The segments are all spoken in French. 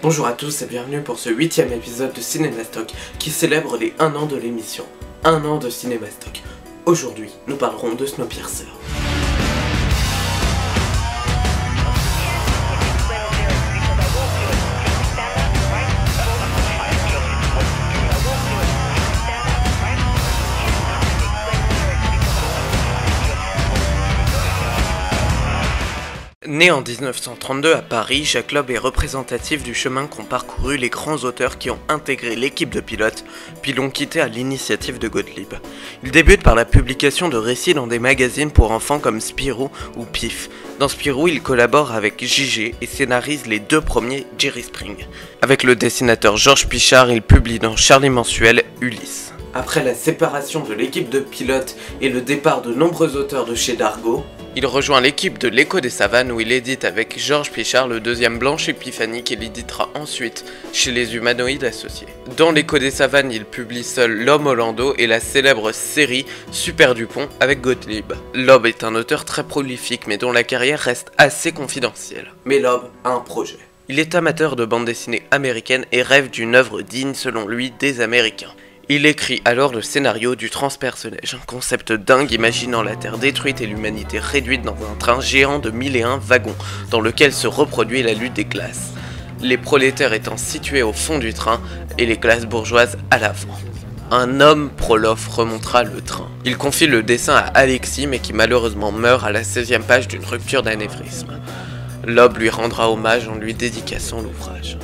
Bonjour à tous et bienvenue pour ce 8e épisode de Cinémastock qui célèbre les 1 an de l'émission. 1 an de Cinémastock. Aujourd'hui, nous parlerons de Snowpiercer. Né en 1932 à Paris, Jacques Loeb est représentatif du chemin qu'ont parcouru les grands auteurs qui ont intégré l'équipe de pilotes, puis l'ont quitté à l'initiative de Gottlieb. Il débute par la publication de récits dans des magazines pour enfants comme Spirou ou Pif. Dans Spirou, il collabore avec JG et scénarise les 2 premiers Jerry Spring. Avec le dessinateur Georges Pichard, il publie dans Charlie Mensuel Ulysse. Après la séparation de l'équipe de pilotes et le départ de nombreux auteurs de chez Dargaud, il rejoint l'équipe de l'Écho des Savanes où il édite avec Georges Pichard le 2e Blanche Épiphanie qu'il éditera ensuite chez les Humanoïdes Associés. Dans l'Écho des Savanes, il publie seul L'Homme au Landau et la célèbre série Super Dupont avec Gottlieb. Loeb est un auteur très prolifique mais dont la carrière reste assez confidentielle. Mais Loeb a un projet. Il est amateur de bande dessinée américaine et rêve d'une œuvre digne selon lui des Américains. Il écrit alors le scénario du transpersonnage, un concept dingue imaginant la Terre détruite et l'humanité réduite dans un train géant de 1001 wagons, dans lequel se reproduit la lutte des classes. Les prolétaires étant situés au fond du train et les classes bourgeoises à l'avant. Un homme prolof remontera le train. Il confie le dessin à Alexis mais qui malheureusement meurt à la 16e page d'une rupture d'anévrisme. Loeb lui rendra hommage en lui dédicaçant l'ouvrage.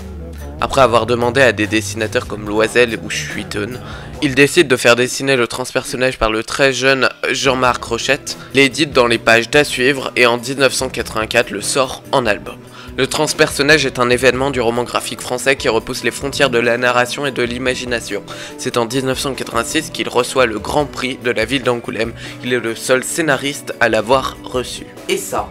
Après avoir demandé à des dessinateurs comme Loisel ou Schuiten, il décide de faire dessiner le transpersonnage par le très jeune Jean-Marc Rochette, l'édite dans les pages d'À suivre et en 1984 le sort en album. Le transpersonnage est un événement du roman graphique français qui repousse les frontières de la narration et de l'imagination. C'est en 1986 qu'il reçoit le Grand Prix de la ville d'Angoulême. Il est le seul scénariste à l'avoir reçu. Et ça,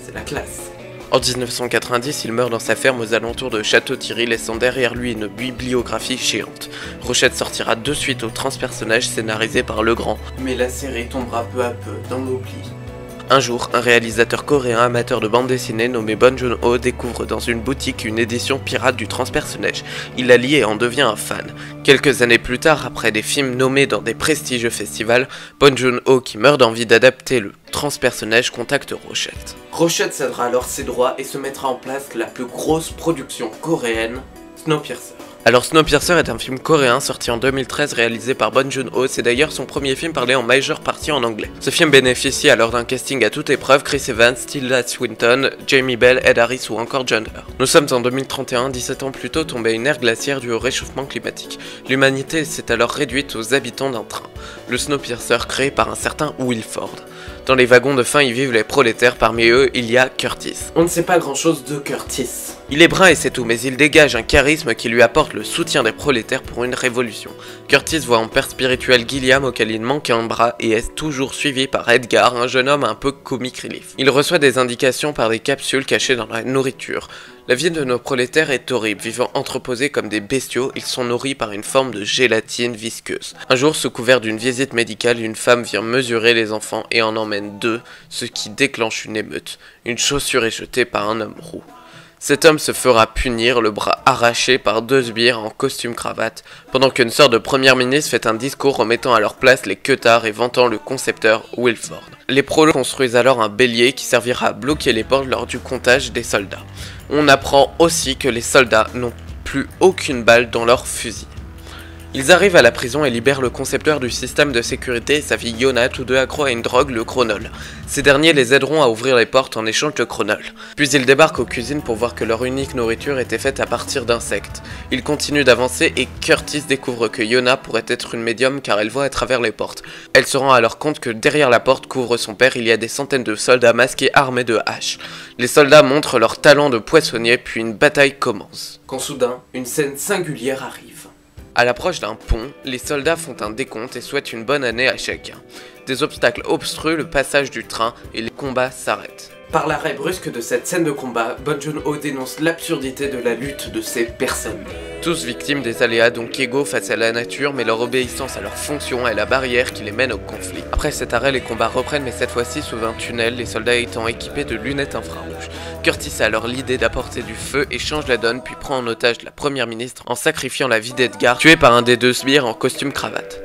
c'est la classe. En 1990, il meurt dans sa ferme aux alentours de Château-Thierry, laissant derrière lui une bibliographie géante. Rochette sortira de suite au transpersonnage scénarisé par Legrand, mais la série tombera peu à peu dans l'oubli. Un jour, un réalisateur coréen amateur de bande dessinée nommé Bong Joon-ho découvre dans une boutique une édition pirate du transpersonnage. Il la lit et en devient un fan. Quelques années plus tard, après des films nommés dans des prestigieux festivals, Bong Joon-ho, qui meurt d'envie d'adapter le transpersonnage, contacte Rochette. Rochette cédera alors ses droits et se mettra en place la plus grosse production coréenne, Snowpiercer. Alors Snowpiercer est un film coréen sorti en 2013 réalisé par Bong Joon-ho, c'est d'ailleurs son premier film parlé en majeure partie en anglais. Ce film bénéficie alors d'un casting à toute épreuve, Chris Evans, Tilda Swinton, Jamie Bell, Ed Harris ou encore John Hurt. Nous sommes en 2031, 17 ans plus tôt tombait une ère glaciaire due au réchauffement climatique. L'humanité s'est alors réduite aux habitants d'un train, le Snowpiercer créé par un certain Will Ford. Dans les wagons de fin y vivent les prolétaires, parmi eux il y a Curtis. On ne sait pas grand chose de Curtis. Il est brun et c'est tout, mais il dégage un charisme qui lui apporte le soutien des prolétaires pour une révolution. Curtis voit en père spirituel Gilliam auquel il manque un bras et est toujours suivi par Edgar, un jeune homme un peu comic relief. Il reçoit des indications par des capsules cachées dans la nourriture. La vie de nos prolétaires est horrible, vivant entreposés comme des bestiaux, ils sont nourris par une forme de gélatine visqueuse. Un jour, sous couvert d'une visite médicale, une femme vient mesurer les enfants et en emmène 2, ce qui déclenche une émeute. Une chaussure est jetée par un homme roux. Cet homme se fera punir, le bras arraché par 2 sbires en costume-cravate, pendant qu'une sorte de première ministre fait un discours remettant à leur place les queutards et vantant le concepteur Will Ford. Les prolos construisent alors un bélier qui servira à bloquer les portes lors du comptage des soldats. On apprend aussi que les soldats n'ont plus aucune balle dans leur fusil. Ils arrivent à la prison et libèrent le concepteur du système de sécurité et sa fille Yona, tous deux accros à une drogue, le chronol. Ces derniers les aideront à ouvrir les portes en échange de chronol. Puis ils débarquent aux cuisines pour voir que leur unique nourriture était faite à partir d'insectes. Ils continuent d'avancer et Curtis découvre que Yona pourrait être une médium car elle voit à travers les portes. Elle se rend alors compte que derrière la porte qu'ouvre son père, il y a des centaines de soldats masqués armés de haches. Les soldats montrent leur talent de poissonnier puis une bataille commence. Quand soudain, une scène singulière arrive. À l'approche d'un pont, les soldats font un décompte et souhaitent une bonne année à chacun. Des obstacles obstruent le passage du train et les combats s'arrêtent. Par l'arrêt brusque de cette scène de combat, Bong Joon-ho dénonce l'absurdité de la lutte de ces personnes. Tous victimes des aléas dont égaux face à la nature, mais leur obéissance à leur fonction est la barrière qui les mène au conflit. Après cet arrêt, les combats reprennent, mais cette fois-ci sous un tunnel, les soldats étant équipés de lunettes infrarouges. Curtis a alors l'idée d'apporter du feu et change la donne, puis prend en otage la première ministre en sacrifiant la vie d'Edgar, tué par un des deux sbires en costume cravate.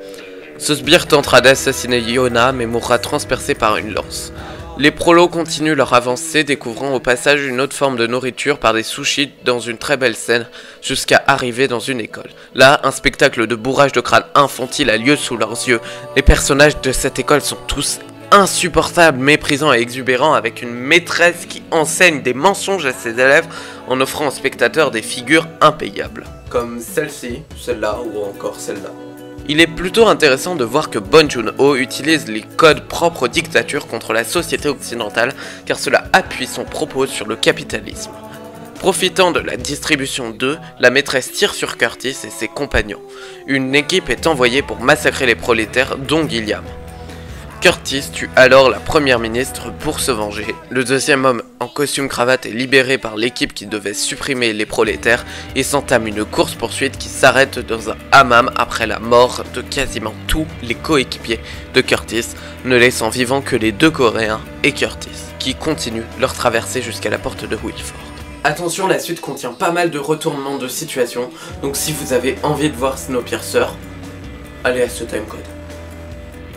Ce sbire tentera d'assassiner Yona, mais mourra transpercé par une lance. Les prolos continuent leur avancée, découvrant au passage une autre forme de nourriture par des sushis dans une très belle scène, jusqu'à arriver dans une école. Là, un spectacle de bourrage de crâne infantile a lieu sous leurs yeux. Les personnages de cette école sont tous insupportables, méprisants et exubérants, avec une maîtresse qui enseigne des mensonges à ses élèves en offrant aux spectateurs des figures impayables. Comme celle-ci, celle-là ou encore celle-là. Il est plutôt intéressant de voir que Bong Joon-ho utilise les codes propres aux dictatures contre la société occidentale, car cela appuie son propos sur le capitalisme. Profitant de la distribution d'œufs, la maîtresse tire sur Curtis et ses compagnons. Une équipe est envoyée pour massacrer les prolétaires, dont Gilliam. Curtis tue alors la première ministre pour se venger. Le deuxième homme en costume cravate est libéré par l'équipe qui devait supprimer les prolétaires et s'entame une course-poursuite qui s'arrête dans un hammam après la mort de quasiment tous les coéquipiers de Curtis, ne laissant vivants que les deux Coréens et Curtis, qui continuent leur traversée jusqu'à la porte de Wilford. Attention, la suite contient pas mal de retournements de situation, donc si vous avez envie de voir Snowpiercer, allez à ce timecode.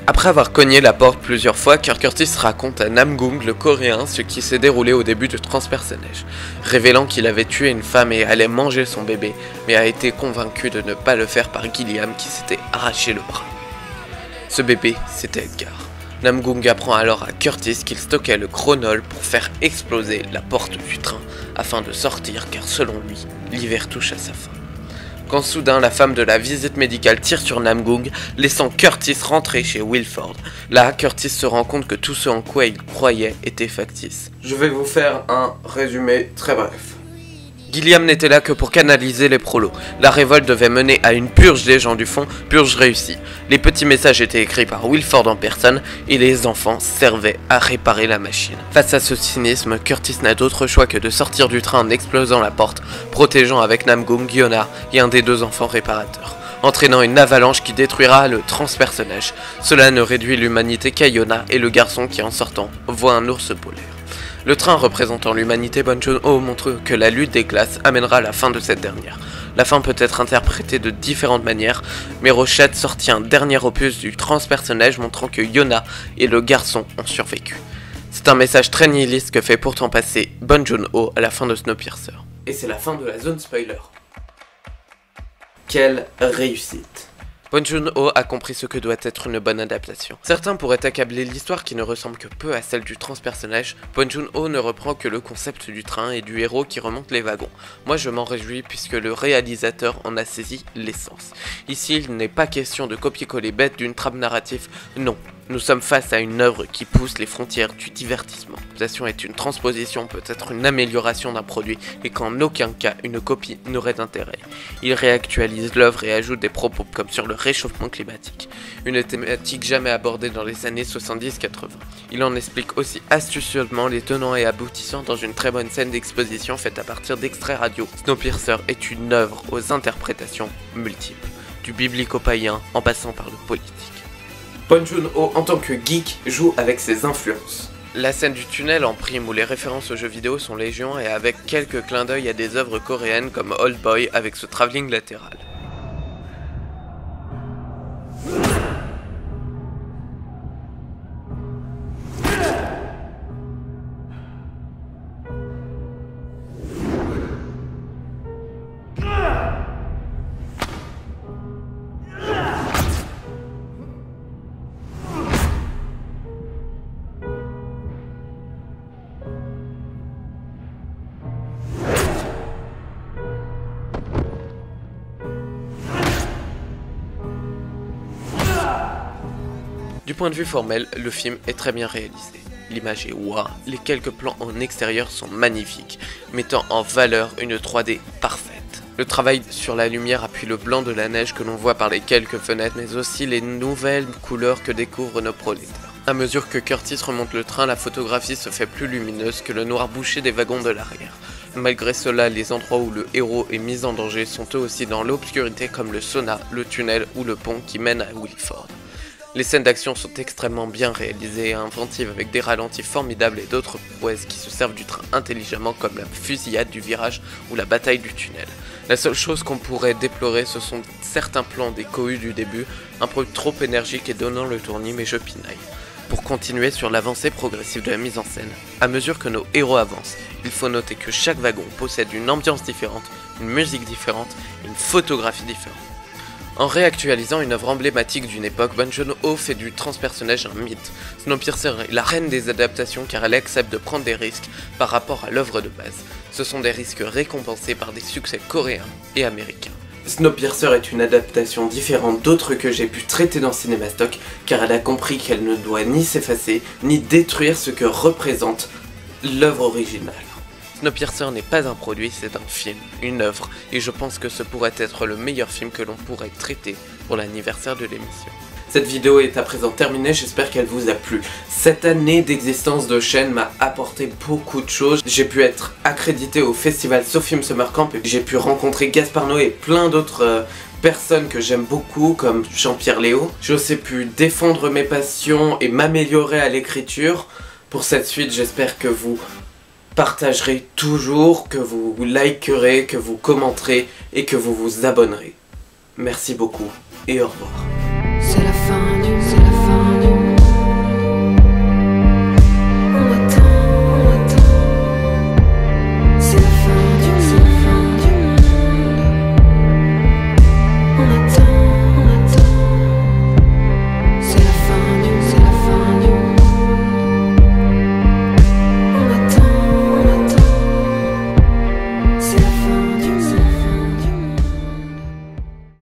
Après avoir cogné la porte plusieurs fois, Curtis raconte à Namgung, le coréen, ce qui s'est déroulé au début de Transperce-Neige, révélant qu'il avait tué une femme et allait manger son bébé, mais a été convaincu de ne pas le faire par Gilliam qui s'était arraché le bras. Ce bébé, c'était Edgar. Namgung apprend alors à Curtis qu'il stockait le chronol pour faire exploser la porte du train afin de sortir, car selon lui, l'hiver touche à sa fin. Quand soudain la femme de la visite médicale tire sur Namgung, laissant Curtis rentrer chez Wilford. Là, Curtis se rend compte que tout ce en quoi il croyait était factice. Je vais vous faire un résumé très bref. Gilliam n'était là que pour canaliser les prolos. La révolte devait mener à une purge des gens du fond, purge réussie. Les petits messages étaient écrits par Wilford en personne et les enfants servaient à réparer la machine. Face à ce cynisme, Curtis n'a d'autre choix que de sortir du train en explosant la porte, protégeant avec Namgung, Yona et un des deux enfants réparateurs, entraînant une avalanche qui détruira le Transperce-Neige. Cela ne réduit l'humanité qu'à Yona et le garçon qui en sortant voit un ours polaire. Le train représentant l'humanité, Bong Joon-ho montre que la lutte des classes amènera à la fin de cette dernière. La fin peut être interprétée de différentes manières, mais Rochette sortit un dernier opus du Transperce-Neige montrant que Yona et le garçon ont survécu. C'est un message très nihiliste que fait pourtant passer Bong Joon-ho à la fin de Snowpiercer. Et c'est la fin de la zone spoiler. Quelle réussite! Bong Joon-ho a compris ce que doit être une bonne adaptation. Certains pourraient accabler l'histoire qui ne ressemble que peu à celle du Transperce-Neige. Bong Joon-ho ne reprend que le concept du train et du héros qui remonte les wagons. Moi je m'en réjouis puisque le réalisateur en a saisi l'essence. Ici il n'est pas question de copier-coller bête d'une trame narrative, non. Nous sommes face à une œuvre qui pousse les frontières du divertissement. L'adaptation est une transposition, peut-être une amélioration d'un produit, et qu'en aucun cas une copie n'aurait d'intérêt. Il réactualise l'œuvre et ajoute des propos comme sur le réchauffement climatique, une thématique jamais abordée dans les années 70-80. Il en explique aussi astucieusement les tenants et aboutissants dans une très bonne scène d'exposition faite à partir d'extraits radio. Snowpiercer est une œuvre aux interprétations multiples, du biblique au païen en passant par le politique. Bong Joon-ho, en tant que geek, joue avec ses influences. La scène du tunnel en prime où les références aux jeux vidéo sont légion et avec quelques clins d'œil à des œuvres coréennes comme Old Boy avec ce travelling latéral. Du point de vue formel, le film est très bien réalisé. L'image est waouh, les quelques plans en extérieur sont magnifiques, mettant en valeur une 3D parfaite. Le travail sur la lumière appuie le blanc de la neige que l'on voit par les quelques fenêtres, mais aussi les nouvelles couleurs que découvrent nos prolétaires. À mesure que Curtis remonte le train, la photographie se fait plus lumineuse que le noir bouché des wagons de l'arrière. Malgré cela, les endroits où le héros est mis en danger sont eux aussi dans l'obscurité, comme le sauna, le tunnel ou le pont qui mène à Williford. Les scènes d'action sont extrêmement bien réalisées et inventives, avec des ralentis formidables et d'autres prouesses qui se servent du train intelligemment, comme la fusillade du virage ou la bataille du tunnel. La seule chose qu'on pourrait déplorer, ce sont certains plans des cohues du début, un peu trop énergiques et donnant le tournis, mais je pinaille. Pour continuer sur l'avancée progressive de la mise en scène, à mesure que nos héros avancent, il faut noter que chaque wagon possède une ambiance différente, une musique différente et une photographie différente. En réactualisant une œuvre emblématique d'une époque, Bong Joon-ho fait du transpersonnage un mythe. Snowpiercer est la reine des adaptations car elle accepte de prendre des risques par rapport à l'œuvre de base. Ce sont des risques récompensés par des succès coréens et américains. Snowpiercer est une adaptation différente d'autres que j'ai pu traiter dans Cinémastock car elle a compris qu'elle ne doit ni s'effacer ni détruire ce que représente l'œuvre originale. Snowpiercer n'est pas un produit, c'est un film, une œuvre, et je pense que ce pourrait être le meilleur film que l'on pourrait traiter pour l'anniversaire de l'émission. Cette vidéo est à présent terminée, j'espère qu'elle vous a plu. Cette année d'existence de chaîne m'a apporté beaucoup de choses. J'ai pu être accrédité au festival SoFilm Summer Camp et j'ai pu rencontrer Gaspard Noé et plein d'autres personnes que j'aime beaucoup comme Jean-Pierre Léo. J'ai aussi pu défendre mes passions et m'améliorer à l'écriture. Pour cette suite, j'espère que vous partagerez toujours, que vous likerez, que vous commenterez et que vous vous abonnerez. Merci beaucoup et au revoir. C'est la fin.